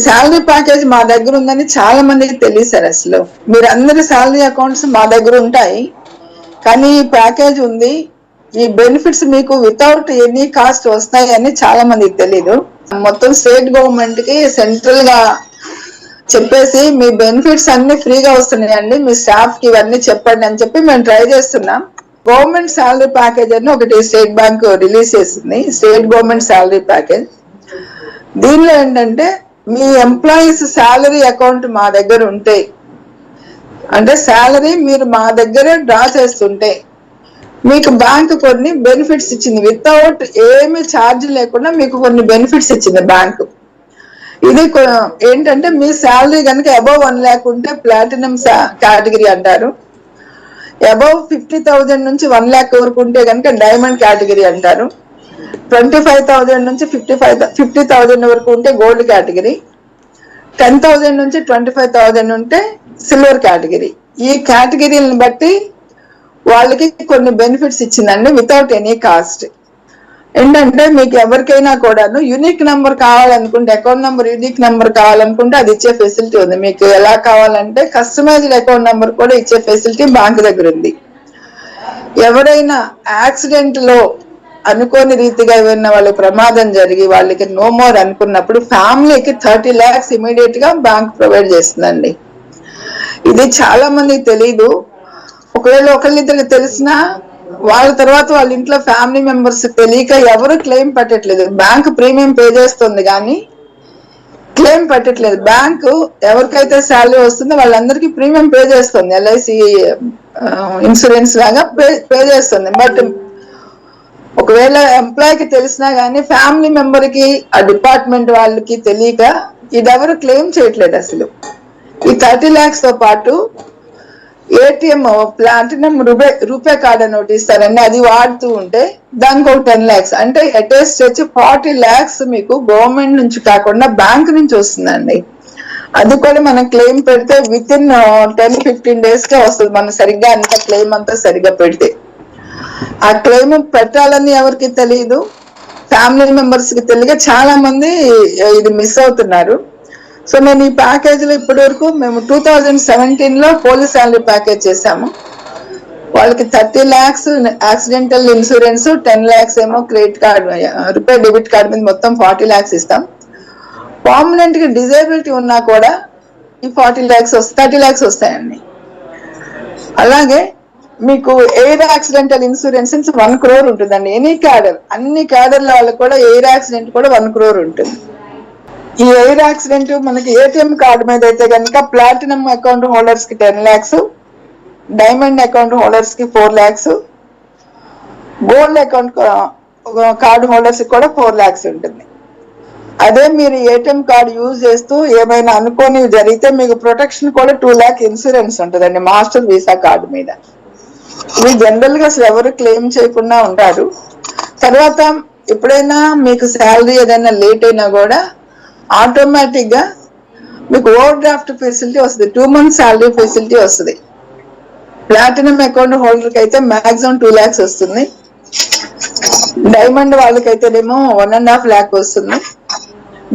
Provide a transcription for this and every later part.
Salary package మా దగ్గర ఉందని చాలా మందికి తెలియదు సార్. అసలు మీరు అందరి శాలరీ అకౌంట్స్ మా దగ్గర ఉంటాయి, కానీ ఈ ప్యాకేజ్ ఉంది, ఈ బెనిఫిట్స్ మీకు వితౌట్ ఎనీ కాస్ట్ వస్తాయి అని చాలా మందికి తెలీదు. మొత్తం స్టేట్ గవర్నమెంట్ కి సెంట్రల్ గా చెప్పేసి మీ బెనిఫిట్స్ అన్ని ఫ్రీగా వస్తున్నాయండి, మీ స్టాఫ్ కి ఇవన్నీ చెప్పండి అని చెప్పి మేము ట్రై చేస్తున్నాం. గవర్నమెంట్ శాలరీ ప్యాకేజ్ అని ఒకటి స్టేట్ బ్యాంక్ రిలీజ్ చేసింది, స్టేట్ గవర్నమెంట్ శాలరీ ప్యాకేజ్. దీనిలో ఏంటంటే మీ ఎంప్లాయీస్ శాలరీ అకౌంట్ మా దగ్గర ఉంటే, అంటే శాలరీ మీరు మా దగ్గరే డ్రా చేస్తుంటే మీకు బ్యాంక్ కొన్ని బెనిఫిట్స్ ఇచ్చింది, వితౌట్ ఏమి ఛార్జ్ లేకుండా మీకు కొన్ని బెనిఫిట్స్ ఇచ్చింది బ్యాంక్. ఇది ఏంటంటే మీ శాలరీ కనుక అబౌవ్ 1 lakh ఉంటే ప్లాటినం కేటగిరీ అంటారు, అబౌవ్ 50,000 నుంచి 1 lakh వరకు ఉంటే కనుక డైమండ్ కేటగిరీ అంటారు, 25,000 నుంచి 50,000 వరకు ఉంటే గోల్డ్ కేటగిరీ, 10,000 నుంచి 25,000 ఉంటే సిల్వర్ కేటగిరీ. ఈ కేటగిరీలను బట్టి వాళ్ళకి కొన్ని బెనిఫిట్స్ ఇచ్చిందండి వితౌట్ ఎనీ కాస్ట్. ఏంటంటే మీకు ఎవరికైనా కూడాను యూనిక్ నెంబర్ కావాలనుకుంటే, అకౌంట్ నెంబర్ యూనిక్ నెంబర్ కావాలనుకుంటే అది ఇచ్చే ఫెసిలిటీ ఉంది. మీకు ఎలా కావాలంటే కస్టమైజ్డ్ అకౌంట్ నెంబర్ కూడా ఇచ్చే ఫెసిలిటీ బ్యాంక్ దగ్గర ఉంది. ఎవరైనా యాక్సిడెంట్ లో అనుకోని రీతిగా ఏమైనా వాళ్ళకి ప్రమాదం జరిగి వాళ్ళకి నో మోర్ అనుకున్నప్పుడు ఫ్యామిలీకి 30 lakhs ఇమీడియట్ గా బ్యాంక్ ప్రొవైడ్ చేస్తుందండి. ఇది చాలా మందికి తెలీదు. ఒకవేళ ఒకళ్ళిద్దరికి తెలిసినా వాళ్ళ తర్వాత వాళ్ళ ఇంట్లో ఫ్యామిలీ మెంబర్స్ తెలియక ఎవరు క్లెయిమ్ పెట్టట్లేదు. బ్యాంక్ ప్రీమియం పే చేస్తుంది కానీ క్లెయిమ్ పెట్టట్లేదు. బ్యాంకు ఎవరికైతే శాలరీ వస్తుందో వాళ్ళందరికీ ప్రీమియం పే చేస్తుంది, LIC ఇన్సూరెన్స్ లాగా పే చేస్తుంది. బట్ ఒకవేళ ఎంప్లాయీకి తెలిసినా కానీ ఫ్యామిలీ మెంబర్ కి ఆ డిపార్ట్మెంట్ వాళ్ళకి తెలియక ఇది ఎవరు క్లెయిమ్ చేయట్లేదు. అసలు ఈ 30 lakhs తో పాటు ATM ప్లాటినం రూపే కార్డ్ అని ఒకటి ఇస్తారండి, అది వాడుతూ ఉంటే దానికి ఒక 10 lakhs, అంటే అటెస్ట్ వచ్చి 40 lakhs మీకు గవర్నమెంట్ నుంచి కాకుండా బ్యాంక్ నుంచి వస్తుందండి. అది కూడా మనం క్లెయిమ్ పెడితే విత్ ఇన్ 10-15 days కే వస్తుంది, మనం సరిగ్గా అంత క్లెయిమ్ అంతా సరిగ్గా పెడితే. ఆ క్లెయిమ్ పెట్టాలని ఎవరికి తెలియదు, ఫ్యామిలీ మెంబర్స్ కి తెలియక చాలా మంది ఇది మిస్ అవుతున్నారు. సో నేను ఈ ప్యాకేజ్ లో ఇప్పటి వరకు మేము 2017 లో పోలీస్ శాలరీ ప్యాకేజ్ చేశాము. వాళ్ళకి 30 lakhs యాక్సిడెంటల్ ఇన్సూరెన్స్, 10 lakhs ఏమో credit card RuPay debit card మీద మొత్తం 40 lakhs ఇస్తాం. పర్మనెంట్ గా డిజేబిలిటీ ఉన్నా కూడా ఈ 30 lakhs వస్తాయండి. అలాగే మీకు ఎయిర్ యాక్సిడెంటల్ ఇన్సూరెన్స్ 1 crore ఉంటుందండి. ఎనీ క్యాడర్, అన్ని క్యాడర్ల వాళ్ళకి కూడా ఎయిర్ యాక్సిడెంట్ కూడా 1 crore ఉంటుంది. ఈ ఎయిర్ యాక్సిడెంట్ మనకి ATM కార్డు మీద అయితే కనుక ప్లాటినం అకౌంట్ హోల్డర్స్ కి 10 lakhs, డైమండ్ అకౌంట్ హోల్డర్స్ కి 4 lakhs, gold account card holders కి కూడా 4 lakhs ఉంటుంది. అదే మీరు ATM కార్డు యూజ్ చేస్తూ ఏమైనా అనుకోని జరిగితే మీకు ప్రొటెక్షన్ కూడా 2 lakh ఇన్సూరెన్స్ ఉంటుందండి మాస్టర్ వీసా కార్డు మీద. ఇది జనరల్ గా అసలు ఎవరు క్లెయిమ్ చేయకుండా ఉంటారు. తర్వాత ఎప్పుడైనా మీకు శాలరీ ఏదైనా లేట్ అయినా కూడా ఆటోమేటిక్ గా మీకు ఓవర్ డ్రాఫ్ట్ ఫెసిలిటీ వస్తుంది, 2 months శాలరీ ఫెసిలిటీ వస్తుంది. ప్లాటినం అకౌంట్ హోల్డర్ కి అయితే మాక్సిమం 2 lakhs వస్తుంది, డైమండ్ వాళ్ళకైతేనేమో 1.5 lakh వస్తుంది,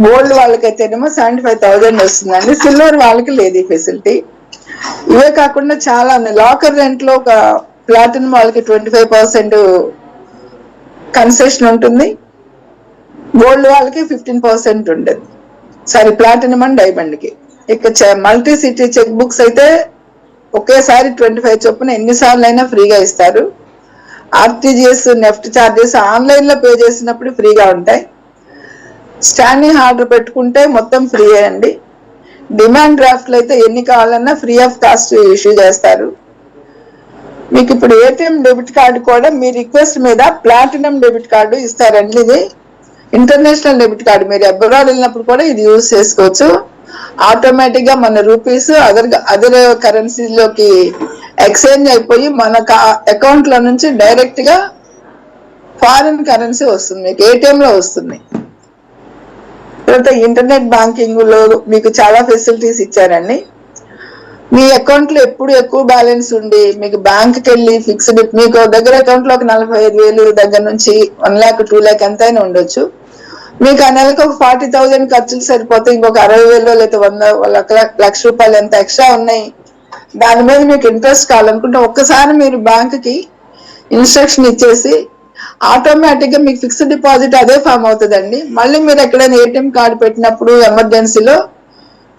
గోల్డ్ వాళ్ళకైతేనేమో 75,000 వస్తుందండి. సిల్వర్ వాళ్ళకి లేదు ఈ ఫెసిలిటీ. ఇవే కాకుండా చాలా లాకర్ రెంట్ లో ఒక ప్లాటినం వాళ్ళకి 25% కన్సెషన్ ఉంటుంది, గోల్డ్ వాళ్ళకి 15% ఉంటుంది. సారీ, ప్లాటినం అండ్ డైమండ్ కి. ఇక మల్టీ సిటీ చెక్ బుక్స్ అయితే ఒకేసారి 25 చొప్పున ఎన్నిసార్లు అయినా ఫ్రీగా ఇస్తారు. RTGS, నెఫ్ట్ చార్జెస్ ఆన్లైన్ లో పే చేసినప్పుడు ఫ్రీగా ఉంటాయి. స్టాండింగ్ ఆర్డర్ పెట్టుకుంటే మొత్తం ఫ్రీ అండి. డిమాండ్ డ్రాఫ్ట్లు అయితే ఎన్ని కావాలన్నా ఫ్రీ ఆఫ్ కాస్ట్ ఇష్యూ చేస్తారు. మీకు ఇప్పుడు ATM డెబిట్ కార్డు కూడా మీ రిక్వెస్ట్ మీద ప్లాటినం డెబిట్ కార్డు ఇస్తారండి. ఇది ఇంటర్నేషనల్ డెబిట్ కార్డు, మీరు అబ్రాడ్ వెళ్ళినప్పుడు కూడా ఇది యూజ్ చేసుకోవచ్చు. ఆటోమేటిక్ గా మన రూపీస్ అదర్ కరెన్సీలోకి ఎక్స్చేంజ్ అయిపోయి మన అకౌంట్ లో నుంచి డైరెక్ట్ గా ఫారిన్ కరెన్సీ వస్తుంది, మీకు ATM లో వస్తుంది. తర్వాత ఇంటర్నెట్ బ్యాంకింగ్ లో మీకు చాలా ఫెసిలిటీస్ ఇచ్చారండి. మీ అకౌంట్ లో ఎప్పుడు ఎక్కువ బ్యాలెన్స్ ఉండి మీకు బ్యాంక్ కి వెళ్ళి ఫిక్స్డ్, మీకు దగ్గర అకౌంట్ లో ఒక 45,000 దగ్గర నుంచి 1 lakh 2 lakh ఎంతైనా ఉండొచ్చు. మీకు ఆ నెలకు ఒక 40,000 ఖర్చులు సరిపోతే ఇంకొక 60,000 లేదా 100 లక్ష రూపాయలు ఎంత ఎక్స్ట్రా ఉన్నాయి, దాని మీద మీకు ఇంట్రెస్ట్ కావాలనుకుంటే ఒక్కసారి మీరు బ్యాంకుకి ఇన్స్ట్రక్షన్ ఇచ్చేసి ఆటోమేటిక్ గా మీకు ఫిక్స్డ్ డిపాజిట్ అదే ఫామ్ అవుతుందండి. మళ్ళీ మీరు ఎక్కడైనా ఏటీఎం కార్డు పెట్టినప్పుడు ఎమర్జెన్సీలో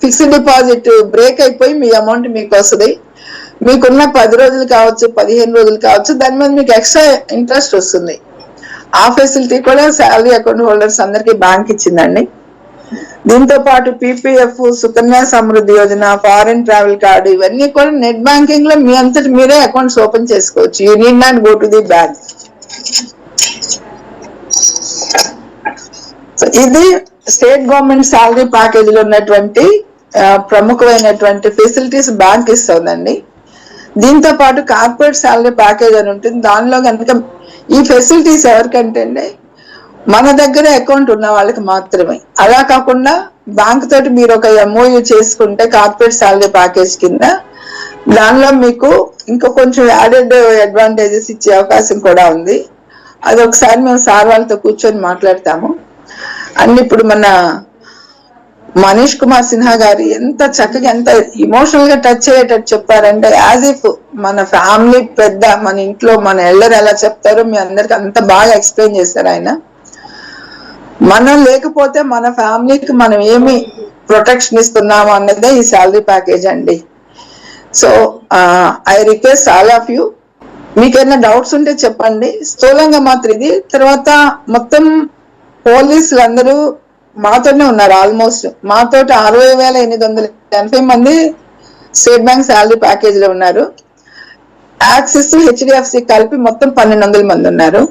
ఫిక్స్డ్ డిపాజిట్ బ్రేక్ అయిపోయి మీ అమౌంట్ మీకు వస్తుంది. మీకున్న 10 రోజులు కావచ్చు, 15 రోజులు కావచ్చు, దాని మీద మీకు ఎక్స్ట్రా ఇంట్రెస్ట్ వస్తుంది. ఆ ఫెసిలిటీ కూడా శాలరీ అకౌంట్ హోల్డర్స్ అందరికీ బ్యాంక్ ఇచ్చిందండి. దీంతో పాటు PPF, Sukanya Samriddhi Yojana, foreign travel card, ఇవన్నీ కూడా నెట్ బ్యాంకింగ్ లో మీ అంతటి మీరే అకౌంట్స్ ఓపెన్ చేసుకోవచ్చు. You need not go to the bank. ఇది స్టేట్ గవర్నమెంట్ శాలరీ ప్యాకేజ్ లో ఉన్నటువంటి ప్రముఖమైనటువంటి ఫెసిలిటీస్ బ్యాంక్ ఇస్తుందండి. దీంతో పాటు కార్పొరేట్ శాలరీ ప్యాకేజ్ అని ఉంటుంది. దానిలో కనుక ఈ ఫెసిలిటీస్ ఎవరికంటే మన దగ్గర అకౌంట్ ఉన్న వాళ్ళకి మాత్రమే. అలా కాకుండా బ్యాంక్ తోటి మీరు ఒక ఎంఓయూ చేసుకుంటే కార్పొరేట్ శాలరీ ప్యాకేజ్ కింద దానిలో మీకు ఇంకా కొంచెం యాడెడ్ అడ్వాంటేజెస్ ఇచ్చే అవకాశం కూడా ఉంది. అది ఒకసారి మేము సార్ వాళ్ళతో కూర్చొని మాట్లాడతాము. అండ్ ఇప్పుడు మన మనీష్ కుమార్ సిన్హా గారు ఎంత చక్కగా, ఎంత ఇమోషనల్ గా టచ్ అయ్యేటట్టు చెప్పారంటే, యాజ్ ఇఫ్ మన ఫ్యామిలీ పెద్ద, మన ఇంట్లో మన ఎల్లరు ఎలా చెప్తారో మీ అందరికి అంత బాగా ఎక్స్ప్లెయిన్ చేశారు ఆయన. మనం లేకపోతే మన ఫ్యామిలీకి మనం ఏమి ప్రొటెక్షన్ ఇస్తున్నాము అన్నదే ఈ శాలరీ ప్యాకేజ్ అండి. So I request all of you, మీకేమైనా డౌట్స్ ఉంటే చెప్పండి. స్థూలంగా మాత్రం ఇది. తర్వాత మొత్తం పోలీసులు అందరూ మాతోనే ఉన్నారు. ఆల్మోస్ట్ మాతోటి 60,880 మంది స్టేట్ బ్యాంక్ శాలరీ ప్యాకేజ్ లో ఉన్నారు. యాక్సిస్, హెచ్డిఎఫ్సి కలిపి మొత్తం 1,200 మంది ఉన్నారు.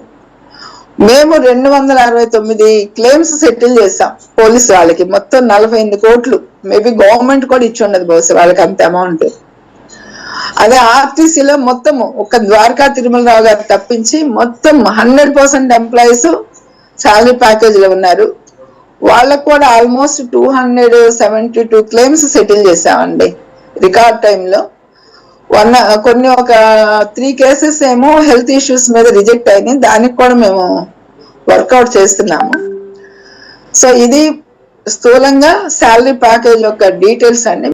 మేము 269 క్లెయిమ్స్ సెటిల్ చేసాం పోలీసు వాళ్ళకి. మొత్తం 48 కోట్లు. మేబీ గవర్నమెంట్ కూడా ఇచ్చి ఉండదు బహుశా వాళ్ళకి అంత అమౌంట్. అదే ఆర్టీసీలో మొత్తం ఒక ద్వారకా తిరుమలరావు గారు తప్పించి మొత్తం 100% ఎంప్లాయీస్ శాలరీ ప్యాకేజ్ లో ఉన్నారు. వాళ్ళకు కూడా ఆల్మోస్ట్ 272 క్లెయిమ్స్ సెటిల్ చేసామండి రికార్డ్ టైంలో. కొన్ని ఒక 3 కేసెస్ ఏమో హెల్త్ ఇష్యూస్ మీద రిజెక్ట్ అయినాయి. దానికి కూడా మేము వర్కౌట్ చేస్తున్నాము. సో ఇది స్థూలంగా శాలరీ ప్యాకేజ్ యొక్క డీటెయిల్స్ అండి.